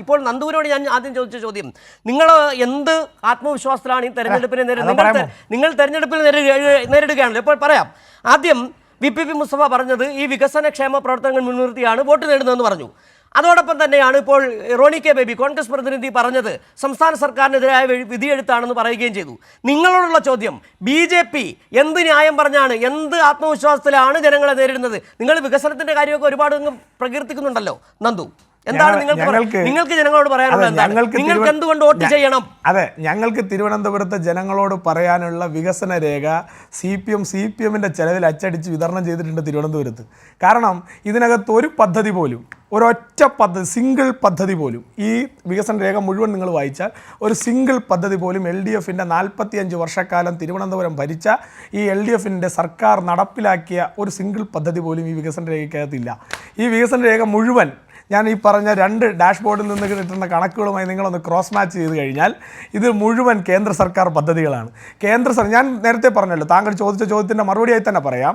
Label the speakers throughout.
Speaker 1: ഇപ്പോൾ നന്ദുവിനോട് ഞാൻ ആദ്യം ചോദിച്ച ചോദ്യം, നിങ്ങൾ എന്ത് ആത്മവിശ്വാസത്തിലാണ് ഈ തെരഞ്ഞെടുപ്പിനെ നിങ്ങൾ തെരഞ്ഞെടുപ്പിൽ നേരിടുകയാണല്ലോ? ഇപ്പോൾ പറയാം. ആദ്യം VP മുസ്തഫ പറഞ്ഞത് ഈ വികസനക്ഷേമ പ്രവർത്തനങ്ങൾ മുൻനിർത്തിയാണ് വോട്ട് നേടുന്നതെന്ന് പറഞ്ഞു. അതോടൊപ്പം തന്നെയാണ് ഇപ്പോൾ റോണി കെ ബേബി കോൺഗ്രസ് പ്രതിനിധി പറഞ്ഞത് സംസ്ഥാന സർക്കാരിനെതിരായ വിധിയെഴുത്താണെന്ന് പറയുകയും ചെയ്തു. നിങ്ങളോടുള്ള ചോദ്യം, BJP എന്ത് ന്യായം പറഞ്ഞാണ്, എന്ത് ആത്മവിശ്വാസത്തിലാണ് ജനങ്ങളെ നേരിടുന്നത്? നിങ്ങൾ വികസനത്തിന്റെ കാര്യമൊക്കെ ഒരുപാട് പ്രകീർത്തിക്കുന്നുണ്ടല്ലോ നന്ദു. എന്താണ് നിങ്ങൾക്ക് ജനങ്ങളോട് പറയാനുള്ളത്? നിങ്ങൾക്ക് എന്തുകൊണ്ട് വോട്ട് ചെയ്യണം?
Speaker 2: അതെ, ഞങ്ങൾക്ക് തിരുവനന്തപുരത്തെ ജനങ്ങളോട് പറയാനുള്ള വികസന രേഖ CPMന്റെ ചെലവിൽ അച്ചടിച്ച് വിതരണം ചെയ്തിട്ടുണ്ട് തിരുവനന്തപുരത്ത്. കാരണം ഇതിനകത്ത് ഒരു പദ്ധതി പോലും, ഒരൊറ്റ പദ്ധതി, സിംഗിൾ പദ്ധതി പോലും, ഈ വികസന രേഖ മുഴുവൻ നിങ്ങൾ വായിച്ചാൽ ഒരു സിംഗിൾ പദ്ധതി പോലും LDFന്റെ 45 വർഷക്കാലം തിരുവനന്തപുരം ഭരിച്ച ഈ LDFന്റെ സർക്കാർ നടപ്പിലാക്കിയ ഒരു സിംഗിൾ പദ്ധതി പോലും ഈ വികസന രേഖയ്ക്കകത്തില്ല. ഈ വികസന രേഖ മുഴുവൻ ഞാൻ ഈ പറഞ്ഞ 2 ഡാഷ്ബോർഡിൽ നിന്ന് കിട്ടുന്ന കണക്കുകളുമായി നിങ്ങളൊന്ന് ക്രോസ് മാച്ച് ചെയ്ത് കഴിഞ്ഞാൽ ഇത് മുഴുവൻ കേന്ദ്ര സർക്കാർ പദ്ധതികളാണ്. ഞാൻ നേരത്തെ പറഞ്ഞല്ലോ, താങ്കൾ ചോദിച്ച ചോദ്യത്തിൻ്റെ മറുപടിയായി തന്നെ പറയാം,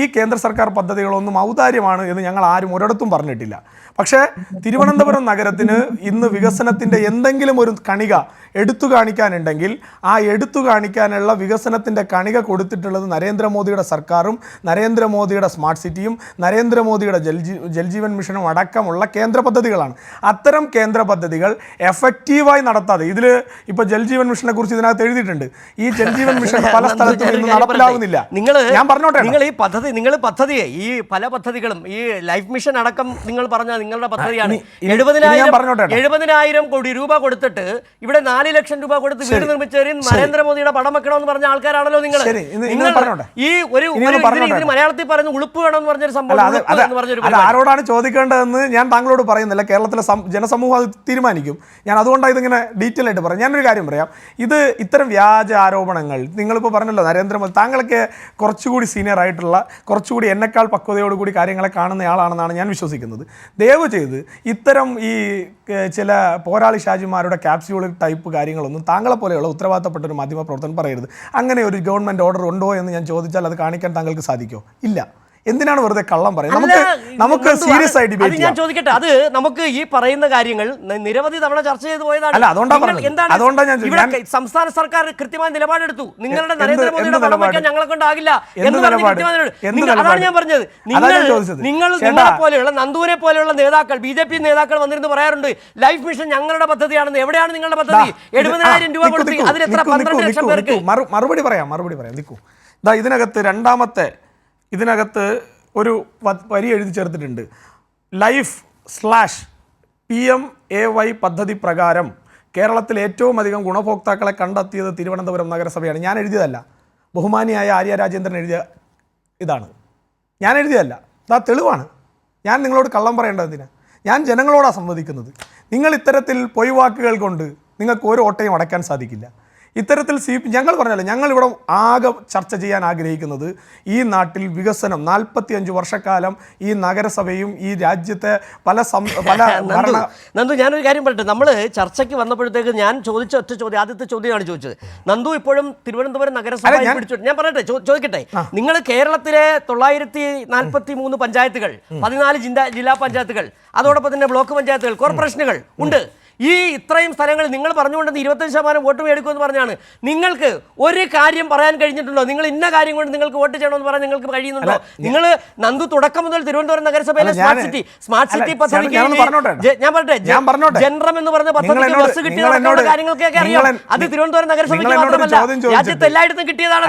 Speaker 2: ഈ കേന്ദ്ര സർക്കാർ പദ്ധതികളൊന്നും ഔദാര്യമാണ് എന്ന് ഞങ്ങൾ ആരും ഒരിടത്തും പറഞ്ഞിട്ടില്ല. പക്ഷേ തിരുവനന്തപുരം നഗരത്തിന് ഇന്ന് വികസനത്തിൻ്റെ എന്തെങ്കിലും ഒരു കണിക എടുത്തു കാണിക്കാനുണ്ടെങ്കിൽ ആ എടുത്തു കാണിക്കാനുള്ള വികസനത്തിൻ്റെ കണിക കൊടുത്തിട്ടുള്ളത് നരേന്ദ്രമോദിയുടെ സർക്കാരും നരേന്ദ്രമോദിയുടെ സ്മാർട്ട് സിറ്റിയും നരേന്ദ്രമോദിയുടെ ജൽജീവൻ മിഷനും അടക്കമുള്ള കേന്ദ്ര പദ്ധതികളാണ്. അത്തരം കേന്ദ്ര പദ്ധതികൾ എഫക്റ്റീവായി നടത്താതെ, ഇതിൽ ഇപ്പോൾ ജൽജീവൻ മിഷനെ കുറിച്ച് ഇതിനകത്ത് എഴുതിയിട്ടുണ്ട്, ഈ ജൽജീവൻ മിഷൻ പല സ്ഥലത്തും ഇന്ന് നടപ്പിലാവുന്നില്ല. ഞാൻ പറഞ്ഞോട്ടെ,
Speaker 1: നിങ്ങൾ പദ്ധതിയെ ഈ പല പദ്ധതികളും ഈ ലൈഫ് മിഷൻ അടക്കം നിങ്ങൾ പറഞ്ഞ നിങ്ങളുടെ പദ്ധതിയാണ്. 70,000 കോടി രൂപ കൊടുത്തിട്ട് ഇവിടെ 4 ലക്ഷം രൂപ കൊടുത്ത് വീട് നിർമ്മിച്ചവരും നരേന്ദ്രമോദിയുടെ പടം വെക്കണമെന്ന് പറഞ്ഞ ആൾക്കാരാണല്ലോ നിങ്ങൾ. ഈ ഒരു മലയാളത്തിൽ പറയുന്ന ഉളുപ്പ് വേണമെന്ന് പറഞ്ഞൊരു സംഭവം
Speaker 2: ആരോടാണ് ചോദിക്കേണ്ടതെന്ന് ഞാൻ താങ്കളോട് പറയുന്നില്ല. കേരളത്തിലെ ജനസമൂഹം അത് തീരുമാനിക്കും. ഞാൻ അതുകൊണ്ടാണ് ഇതിങ്ങനെ ഡീറ്റെയിൽ ആയിട്ട് പറയാം. ഞാനൊരു കാര്യം പറയാം, ഇത് ഇത്തരം വ്യാജ ആരോപണങ്ങൾ നിങ്ങളിപ്പോൾ പറഞ്ഞല്ലോ, നരേന്ദ്രമോദി താങ്കളൊക്കെ കുറച്ചുകൂടി സീനിയർ ആയിട്ടുള്ള, കുറച്ചുകൂടി എന്നെക്കാൾ പക്വതയോടുകൂടി കാര്യങ്ങളെ കാണുന്നയാളാണെന്നാണ് ഞാൻ വിശ്വസിക്കുന്നത്. ദയവ് ചെയ്ത് ഇത്തരം ഈ ചില പോരാളി ഷാജിമാരുടെ ക്യാപ്സ്യൂൾ ടൈപ്പ് കാര്യങ്ങളൊന്നും താങ്കളെ പോലെയുള്ള ഉത്തരവാദിത്തപ്പെട്ട ഒരു മാധ്യമ പ്രവർത്തനം പറയരുത്. അങ്ങനെ ഒരു ഗവൺമെൻറ് ഓർഡർ ഉണ്ടോ എന്ന് ഞാൻ ചോദിച്ചാൽ അത് കാണിക്കാൻ താങ്കൾക്ക് സാധിക്കുമോ? ഇല്ല. എന്തിനാണ് വെറുതെ കള്ളം പറയുന്നത്? നമുക്ക് സീരിയസ് ആയി ഡിബേറ്റ് ചെയ്യാം.
Speaker 1: ഞാൻ ചോദിക്കട്ടെ, അത് നമുക്ക് ഈ പറയുന്ന കാര്യങ്ങൾ നിരവധി തവണ ചർച്ച ചെയ്ത് പോയതാണ്. എന്താണ് സംസ്ഥാന സർക്കാർ കൃത്യമായ നിലപാടെടുത്തു. നിങ്ങളുടെ നരേന്ദ്രമോദിയുടെ പടം വയ്ക്കാൻ ഞങ്ങളെ കൊണ്ടാകില്ല എന്ന് പറഞ്ഞ് അതാണ് ഞാൻ പറഞ്ഞത്. നിങ്ങളെ പോലെയുള്ള നന്ദുവിനെ പോലെയുള്ള നേതാക്കൾ, BJP നേതാക്കൾ വന്നിരുന്ന് പറയാറുണ്ട് ലൈഫ് മിഷൻ ഞങ്ങളുടെ പദ്ധതിയാണെന്ന്. എവിടെയാണ് നിങ്ങളുടെ പദ്ധതി? 70,000 രൂപ കൊടുത്ത് അതിൽ എത്ര 12 ലക്ഷം പേർക്ക്?
Speaker 2: മറുപടി പറയാം. നിൽക്കൂ, ഇതിനകത്ത് ഒരു വരി എഴുതി ചേർത്തിട്ടുണ്ട്. LIFE/PMAY പദ്ധതി പ്രകാരം കേരളത്തിൽ ഏറ്റവും അധികം ഗുണഭോക്താക്കളെ കണ്ടെത്തിയത് തിരുവനന്തപുരം നഗരസഭയാണ്. ഞാൻ എഴുതിയതല്ല, ബഹുമാനിയായ ആര്യ രാജേന്ദ്രൻ എഴുതിയ ഇതാണ്. ഞാൻ എഴുതിയതല്ല, അതാ തെളിവാണ്. ഞാൻ നിങ്ങളോട് കള്ളം പറയേണ്ടതിന് ഞാൻ ജനങ്ങളോടാണ് സംവദിക്കുന്നത്. നിങ്ങൾ ഇത്തരത്തിൽ പൊയ്വാക്കുകൾ കൊണ്ട് നിങ്ങൾക്ക് ഒരു ഓട്ടയും അടയ്ക്കാൻ സാധിക്കില്ല. ഇത്തരത്തിൽ ഞങ്ങൾ പറഞ്ഞല്ലോ, ഞങ്ങളിവിടെ ആകെ ചർച്ച ചെയ്യാൻ ആഗ്രഹിക്കുന്നത് ഈ നാട്ടിൽ വികസനം 45 വർഷക്കാലം ഈ നഗരസഭയും ഈ രാജ്യത്തെ
Speaker 1: നന്ദു, ഞാനൊരു കാര്യം പറയട്ടെ. നമ്മൾ ചർച്ചയ്ക്ക് വന്നപ്പോഴത്തേക്ക് ഞാൻ ചോദിച്ച ഒറ്റ ചോദ്യം, ആദ്യത്തെ ചോദ്യമാണ് ചോദിച്ചത്. നന്ദു ഇപ്പോഴും തിരുവനന്തപുരം നഗരസഭ പിടിച്ചു. ഞാൻ പറയട്ടെ, ചോദിക്കട്ടെ, നിങ്ങൾ കേരളത്തിലെ 943 പഞ്ചായത്തുകൾ, 14 ജില്ലാ പഞ്ചായത്തുകൾ, അതോടൊപ്പം തന്നെ ബ്ലോക്ക് പഞ്ചായത്തുകൾ, കോർപ്പറേഷനുകൾ ഉണ്ട്. ഈ ഇത്രയും സ്ഥലങ്ങളിൽ നിങ്ങൾ പറഞ്ഞുകൊണ്ടത് 25% വോട്ട് മേടിക്കുമെന്ന് പറഞ്ഞാണ്. നിങ്ങൾക്ക് ഒരു കാര്യം പറയാൻ കഴിഞ്ഞിട്ടുണ്ടോ? നിങ്ങൾ ഇന്ന കാര്യം കൊണ്ട് നിങ്ങൾക്ക് വോട്ട് ചെയ്യണമെന്ന് പറയാൻ നിങ്ങൾക്ക് കഴിയുന്നുണ്ടോ? നിങ്ങൾ നന്ദു തുടക്കം മുതൽ തിരുവനന്തപുരം നഗരസഭയിലെ സ്മാർട്ട് സിറ്റി പദ്ധതിക്ക് ഞാൻ പറഞ്ഞോട്ടെ, ജനറം എന്ന് പറഞ്ഞ പദ്ധതിക്ക് ബസ് കിട്ടിയ കാര്യങ്ങൾക്കൊക്കെ അറിയാം. അത് തിരുവനന്തപുരം നഗരസഭയ്ക്ക് മാത്രമല്ല, രാജ്യത്ത് എല്ലായിടത്തും കിട്ടിയതാണ്.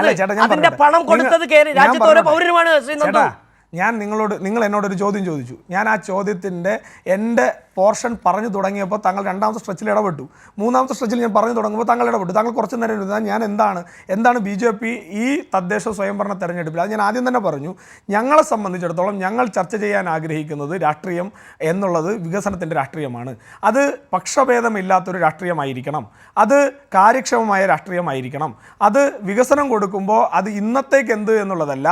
Speaker 1: അതിന്റെ പണം കൊടുത്തത് രാജ്യത്തെ ഓരോ പൗരനുമാണ്. ശ്രീ നന്ദു,
Speaker 2: നിങ്ങൾ എന്നോടൊരു ചോദ്യം ചോദിച്ചു. ഞാൻ ആ ചോദ്യത്തിൻ്റെ എൻ്റെ പോർഷൻ പറഞ്ഞു തുടങ്ങിയപ്പോൾ താങ്കൾ രണ്ടാമത്തെ സ്ട്രെച്ചിൽ ഇടപെട്ടു. മൂന്നാമത്തെ സ്ട്രെച്ചിൽ ഞാൻ പറഞ്ഞു തുടങ്ങുമ്പോൾ താങ്കൾ ഇടപെട്ടു. താങ്കൾ കുറച്ച് നേരം ഇരുന്നാൽ ഞാൻ എന്താണ് BJP ഈ തദ്ദേശ സ്വയംഭരണ തെരഞ്ഞെടുപ്പിൽ, അത് ഞാൻ ആദ്യം തന്നെ പറഞ്ഞു. ഞങ്ങളെ സംബന്ധിച്ചിടത്തോളം ഞങ്ങൾ ചർച്ച ചെയ്യാൻ ആഗ്രഹിക്കുന്നത് രാഷ്ട്രീയം എന്നുള്ളത് വികസനത്തിൻ്റെ രാഷ്ട്രീയമാണ്. അത് പക്ഷഭേദമില്ലാത്തൊരു രാഷ്ട്രീയമായിരിക്കണം, അത് കാര്യക്ഷമമായ രാഷ്ട്രീയമായിരിക്കണം. അത് വികസനം കൊടുക്കുമ്പോൾ അത് ഇന്നത്തേക്ക് എന്ത് എന്നുള്ളതല്ല,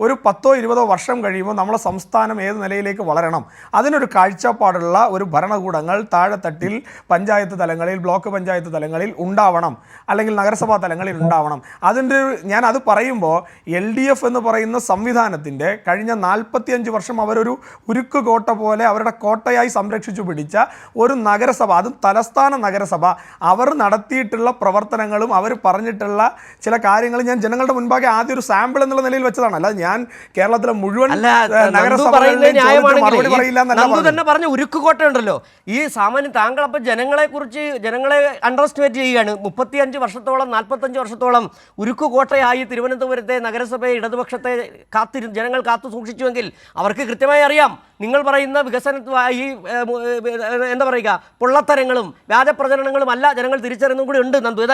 Speaker 2: ഒരു 10-20 വർഷം കഴിയുമ്പോൾ നമ്മളെ സംസ്ഥാനം ഏത് നിലയിലേക്ക് വളരണം, അതിനൊരു കാഴ്ചപ്പാടുള്ള ഒരു ഭരണകൂടങ്ങൾ താഴെത്തട്ടിൽ പഞ്ചായത്ത് തലങ്ങളിൽ, ബ്ലോക്ക് പഞ്ചായത്ത് തലങ്ങളിൽ ഉണ്ടാവണം, അല്ലെങ്കിൽ നഗരസഭാ തലങ്ങളിൽ ഉണ്ടാവണം. അതിൻ്റെ ഞാൻ അത് പറയുമ്പോൾ LDF എന്ന് പറയുന്ന സംവിധാനത്തിൻ്റെ കഴിഞ്ഞ 45 വർഷം അവരൊരു ഉരുക്ക് കോട്ട പോലെ അവരുടെ കോട്ടയായി സംരക്ഷിച്ചു പിടിച്ച ഒരു നഗരസഭ, അതും തലസ്ഥാന നഗരസഭ, അവർ നടത്തിയിട്ടുള്ള പ്രവർത്തനങ്ങളും അവർ പറഞ്ഞിട്ടുള്ള ചില കാര്യങ്ങളും ഞാൻ ജനങ്ങളുടെ മുൻപാകെ ആദ്യം ഒരു സാമ്പിൾ എന്നുള്ള നിലയിൽ വെച്ചതാണ്. അല്ലാതെ ഞാൻ കേരളത്തിലെ മുഴുവൻ മറുപടി പറയില്ല
Speaker 1: തന്നെ പറഞ്ഞ ഉരുക്കുകോട്ട ഉണ്ടല്ലോ. ഈ സാമാന്യം താങ്കൾ അപ്പം ജനങ്ങളെ അണ്ടർ എസ്റ്റിമേറ്റ് ചെയ്യുകയാണ്. 35 വർഷത്തോളം 45 വർഷത്തോളം ഉരുക്കുകോട്ടയായി തിരുവനന്തപുരത്തെ നഗരസഭയെ ഇടതുപക്ഷത്തെ ജനങ്ങൾ കാത്തു സൂക്ഷിച്ചുവെങ്കിൽ അവർക്ക് കൃത്യമായി അറിയാം നിങ്ങൾ പറയുന്ന വികസന ഈ എന്താ പറയുക പൊള്ളത്തരങ്ങളും വ്യാജ പ്രചരണങ്ങളും അല്ല ജനങ്ങൾ തിരിച്ചറിയുന്നതും കൂടി ഉണ്ട് നന്ദു.